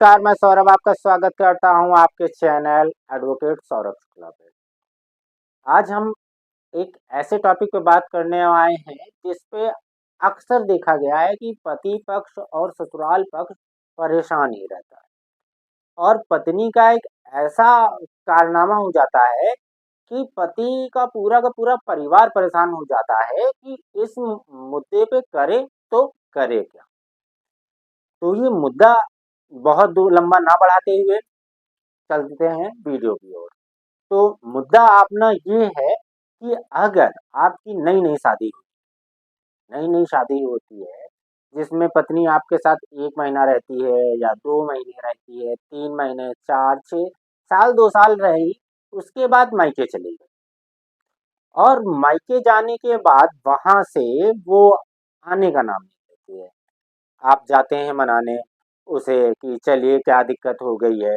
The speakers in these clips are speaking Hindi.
नमस्कार, मैं सौरभ आपका स्वागत करता हूं आपके चैनल एडवोकेट सौरभ शुक्ला पे। आज हम एक ऐसे टॉपिक पे बात करने आए हैं जिस पे अक्सर देखा गया है कि पति पक्ष और ससुराल पक्ष परेशान ही रहता है और पत्नी का एक ऐसा कारनामा हो जाता है कि पति का पूरा परिवार परेशान हो जाता है कि इस मुद्दे पे करे तो करे क्या। तो ये मुद्दा बहुत दूर लंबा ना बढ़ाते हुए चलते हैं वीडियो की ओर। तो मुद्दा अपना ये है कि अगर आपकी नई-नई शादी होती है, जिसमें पत्नी आपके साथ 1 महीना रहती है या 2 महीने रहती है, 3 महीने, 4, 6 साल, 2 साल रही, उसके बाद मायके चली गई और मायके जाने के बाद वहाँ से वो आने का नाम नहीं लेती है। आप जाते हैं मनाने उसे कि चलिए क्या दिक्कत हो गई है,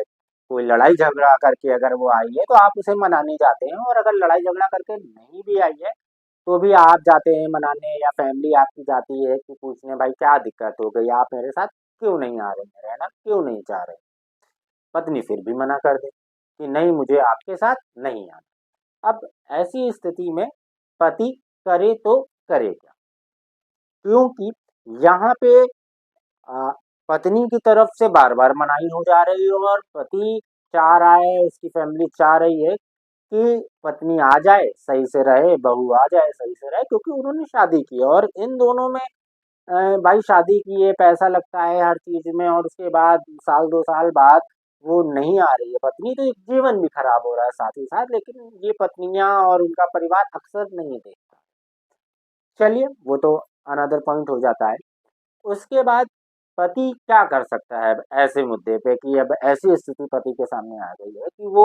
कोई लड़ाई झगड़ा करके अगर वो आई है तो आप उसे मनाने जाते हैं और अगर लड़ाई झगड़ा करके नहीं भी आई है तो भी आप जाते हैं मनाने या फैमिली आपकी जाती है कि पूछने भाई क्या दिक्कत हो गई, आप मेरे साथ क्यों नहीं आ रहे हैं, रहना क्यों नहीं चाह रहे। पत्नी फिर भी मना कर दे कि नहीं मुझे आपके साथ नहीं आना। अब ऐसी स्थिति में पति करे तो करे क्या, क्योंकि यहाँ पे अ, पत्नी की तरफ से बार-बार मनाही हो जा रही है और पति चाह रहा है, उसकी फैमिली चाह रही है कि पत्नी आ जाए, सही से रहे, बहू आ जाए, सही से रहे क्योंकि उन्होंने शादी की है और इन दोनों में भाई शादी की है, पैसा लगता है हर चीज़ में और उसके बाद साल 2 साल बाद वो नहीं आ रही है पत्नी, तो एक जीवन भी खराब हो रहा है साथ ही साथ, लेकिन ये पत्नियाँ और उनका परिवार अक्सर नहीं देखता। चलिए, वो तो अनदर पॉइंट हो जाता है। उसके बाद पति क्या कर सकता है अब ऐसे मुद्दे पे कि अब ऐसी स्थिति पति के सामने आ गई है कि वो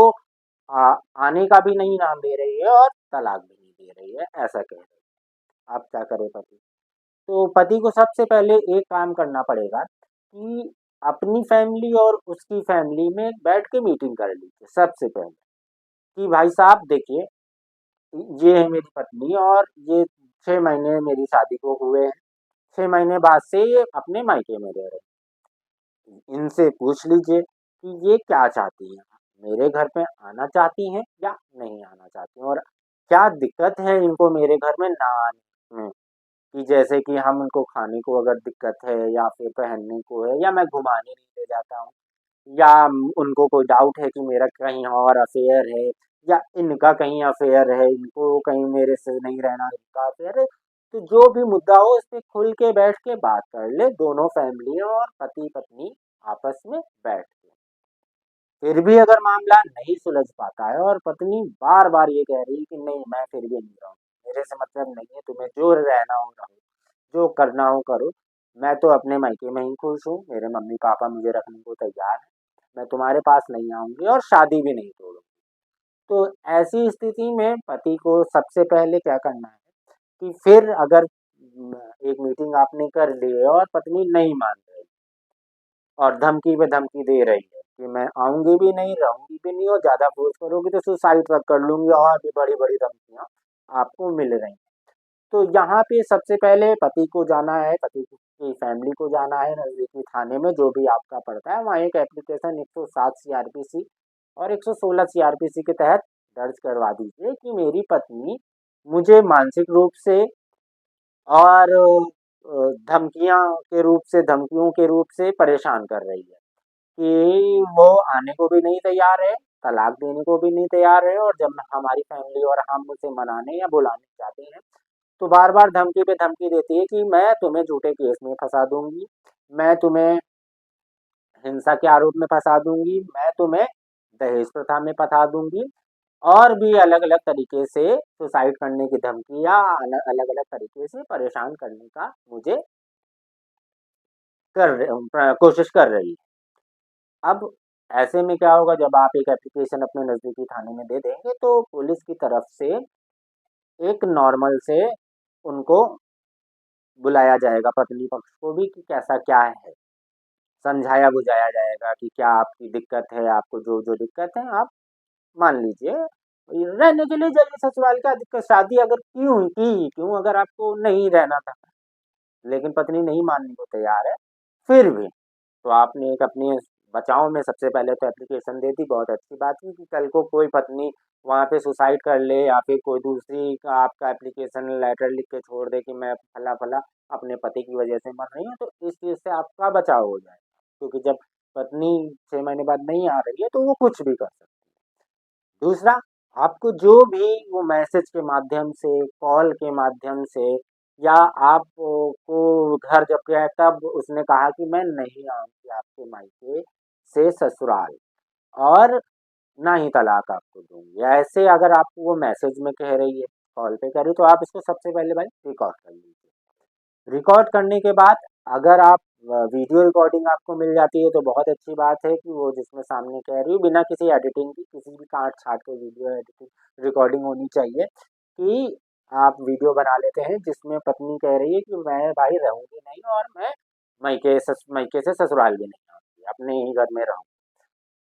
आने का भी नहीं नाम ले रही है और तलाक भी नहीं दे रही है, ऐसा कह रही है। अब क्या करे पति? तो पति को सबसे पहले एक काम करना पड़ेगा कि अपनी फैमिली और उसकी फैमिली में बैठ के मीटिंग कर लीजिए सबसे पहले कि भाई साहब देखिए, ये है मेरी पत्नी और ये 6 महीने मेरी शादी को हुए हैं। 6 महीने बाद से ये अपने मायके में रह रहे हैं। इनसे पूछ लीजिए कि ये क्या चाहती हैं? मेरे घर पे आना चाहती हैं या नहीं आना चाहती हैं? और क्या दिक्कत है इनको मेरे घर में ना आने में? कि जैसे कि हम उनको खाने को अगर दिक्कत है या फिर पहनने को है या मैं घुमाने नहीं ले जाता हूँ या उनको कोई डाउट है कि मेरा कहीं और अफेयर है या इनका कहीं अफेयर है, इनको कहीं मेरे से नहीं रहना, इनका अफेयर है। तो जो भी मुद्दा हो इस पे खुल के बैठ के बात कर ले दोनों फैमिली और पति-पत्नी आपस में बैठ के। फिर भी अगर मामला नहीं सुलझ पाता है और पत्नी बार-बार ये कह रही है कि नहीं मैं फिर भी नहीं रहूँगी, मेरे से मतलब नहीं है, तुम्हें जो रहना हो रहो, जो करना हो करो, मैं तो अपने मायके में ही खुश हूँ, मेरे मम्मी-पापा मुझे रखने को तैयार हैं, मैं तुम्हारे पास नहीं आऊँगी और शादी भी नहीं तोड़ूँगी। तो ऐसी स्थिति में पति को सबसे पहले क्या करना है कि फिर अगर एक मीटिंग आपने कर ली है और पत्नी नहीं मान रही और धमकी पे धमकी दे रही है कि मैं आऊँगी भी नहीं, रहूँगी भी नहीं और ज़्यादा फ़ोर्स करोगी तो सुसाइड तक कर लूँगी और भी बड़ी-बड़ी धमकियाँ आपको मिल रही हैं। तो यहाँ पे सबसे पहले पति को जाना है, पति की फैमिली को जाना है नज़दीकी थाने में जो भी आपका पड़ता है, वहाँ एक एप्लीकेशन 107 सीआरपीसी और 116 सीआरपीसी के तहत दर्ज करवा दीजिए कि मेरी पत्नी मुझे मानसिक रूप से और धमकियों के रूप से परेशान कर रही है कि वो आने को भी नहीं तैयार है, तलाक देने को भी नहीं तैयार है और जब हमारी फैमिली और हम उसे मनाने या बुलाने जाते हैं तो बार-बार धमकी पे धमकी देती है कि मैं तुम्हें झूठे केस में फँसा दूँगी, मैं तुम्हें हिंसा के आरोप में फँसा दूँगी, मैं तुम्हें दहेज प्रथा में फँसा दूँगी और भी अलग-अलग तरीके से सुसाइड करने की धमकियाँ अलग-अलग तरीके से परेशान करने का मुझे कोशिश कर रही है। अब ऐसे में क्या होगा जब आप एक एप्लीकेशन अपने नज़दीकी थाने में दे देंगे तो पुलिस की तरफ से एक नॉर्मल से उनको बुलाया जाएगा पत्नी पक्ष को भी कि कैसा क्या है, समझाया-बुझाया जाएगा कि क्या आपकी दिक्कत है, आपको जो-जो दिक्कत है आप मान लीजिए। रहने के लिए जाइए ससुराल, क्या दिक्कत, शादी अगर क्यों अगर आपको नहीं रहना था, लेकिन पत्नी नहीं मानने को तैयार है, फिर भी तो आपने एक अपनी बचाव में सबसे पहले तो एप्लीकेशन दे दी, बहुत अच्छी बात हुई कि कल को कोई पत्नी वहाँ पे सुसाइड कर ले या फिर कोई दूसरी का आपका एप्लीकेशन लेटर लिख के छोड़ दे कि मैं फला-फला अपने पति की वजह से मर रही हूँ, तो इस चीज़ से आपका बचाव हो जाएगा। क्योंकि जब पत्नी 6 महीने बाद नहीं आ रही है, तो वो कुछ भी कर सकती है। दूसरा, आपको जो भी वो मैसेज के माध्यम से, कॉल के माध्यम से या आप को घर जब गया तब उसने कहा कि मैं नहीं आऊँगी आपके मायके से ससुराल और ना ही तलाक आपको दूँगी। ऐसे अगर आपको वो मैसेज में कह रही है, कॉल पे कह रही है, तो आप इसको सबसे पहले भाई रिकॉर्ड कर लीजिए। रिकॉर्ड करने के बाद अगर आप वीडियो रिकॉर्डिंग आपको मिल जाती है तो बहुत अच्छी बात है कि वो जिसमें सामने कह रही हो बिना किसी एडिटिंग की, किसी भी काट-छाँट के वीडियो एडिटिंग रिकॉर्डिंग होनी चाहिए कि आप वीडियो बना लेते हैं जिसमें पत्नी कह रही है कि मैं भाई रहूँगी नहीं और मैं मायके से ससुराल भी नहीं आऊँगी, अपने ही घर में रहूँगी।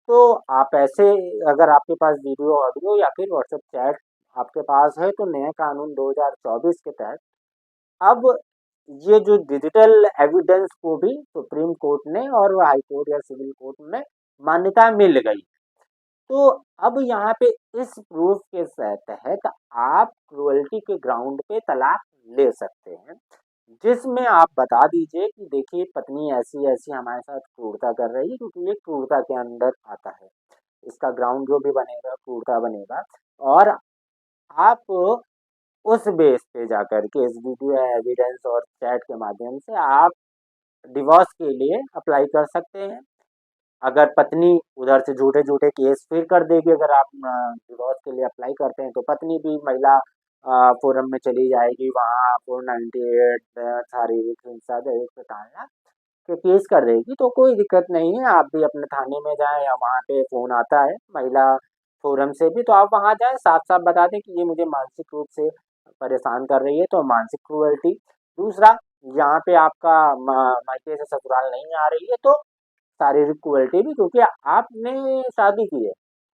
तो आप ऐसे अगर आपके पास वीडियो, ऑडियो या फिर व्हाट्सएप चैट आपके पास है तो नए कानून 2024 के तहत अब ये जो डिजिटल एविडेंस को भी सुप्रीम कोर्ट ने और हाई कोर्ट या सिविल कोर्ट में मान्यता मिल गई। तो अब यहाँ पे इस प्रूफ के तहत आप क्रुएल्टी के ग्राउंड पे तलाक ले सकते हैं, जिसमें आप बता दीजिए कि देखिए पत्नी ऐसी-ऐसी हमारे साथ क्रूरता कर रही है, क्योंकि ये क्रूरता के अंदर आता है। इसका ग्राउंड जो भी बनेगा क्रूरता बनेगा और आप उस बेस पे जाकर के इस वीडियो एविडेंस और चैट के माध्यम से आप डिवोर्स के लिए अप्लाई कर सकते हैं। अगर पत्नी उधर से झूठे-झूठे केस फिर कर देगी, अगर आप डिवोर्स के लिए अप्लाई करते हैं तो पत्नी भी महिला फोरम में चली जाएगी, वहाँ 498 शारीरिक हिंसा दहेज प्रताड़ना के केस कर देगी, तो कोई दिक्कत नहीं है। आप भी अपने थाने में जाएँ या वहाँ पे फ़ोन आता है महिला फोरम से भी, तो आप वहाँ जाएँ, साफ-साफ बता दें कि ये मुझे मानसिक रूप से परेशान कर रही है, तो मानसिक क्रूरल्टी। दूसरा, यहाँ पे आपका मायके से ससुराल नहीं आ रही है, तो शारीरिक क्रूरल्टी भी, क्योंकि आपने शादी की है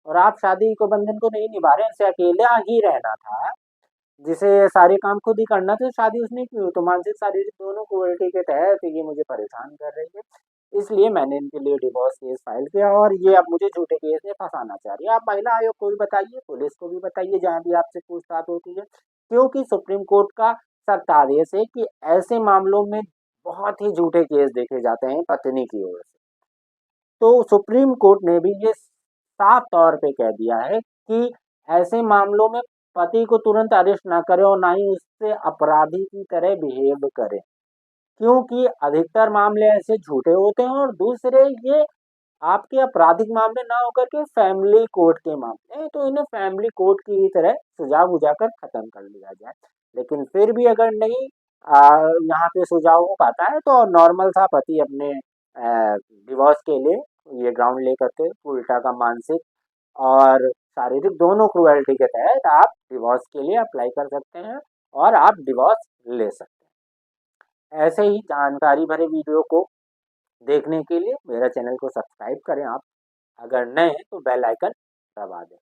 और आप शादी को बंधन को नहीं निभा रहे हैं, उसे अकेला ही रहना था, जिसे सारे काम खुद ही करना था, शादी उसने की हो, तो मानसिक शारीरिक दोनों क्रूरल्टी के तहत ये मुझे परेशान कर रही है। इसलिए मैंने इनके लिए डिवोर्स केस फाइल किया और ये अब मुझे झूठे केस में फँसाना चाह रही है। आप महिला आयोग को भी बताइए, पुलिस को भी बताइए, जहाँ भी आपसे पूछताछ होती है, क्योंकि सुप्रीम कोर्ट का सख्त आदेश है कि ऐसे मामलों में बहुत ही झूठे केस देखे जाते हैं पत्नी की ओर से। तो सुप्रीम कोर्ट ने भी ये साफ तौर पे कह दिया है कि ऐसे मामलों में पति को तुरंत अरेस्ट ना करें और ना ही उससे अपराधी की तरह बिहेव करें, क्योंकि अधिकतर मामले ऐसे झूठे होते हैं और दूसरे ये आपके आपराधिक मामले ना होकर के फैमिली कोर्ट के मामले हैं, तो इन्हें फैमिली कोर्ट की ही तरह सुलझा बुझाकर खत्म कर लिया जाए। लेकिन फिर भी अगर नहीं यहाँ पे सुलझाव हो पाता है तो नॉर्मल सा पति अपने डिवोर्स के लिए ये ग्राउंड लेकर के उल्टा का मानसिक और शारीरिक दोनों क्रूएल्टी के तहत आप डिवोर्स के लिए अप्लाई कर सकते हैं और आप डिवोर्स ले सकते हैं। ऐसे ही जानकारी भरे वीडियो को देखने के लिए मेरा चैनल को सब्सक्राइब करें आप। अगर नए हैं तो बेल आइकन दबा दें।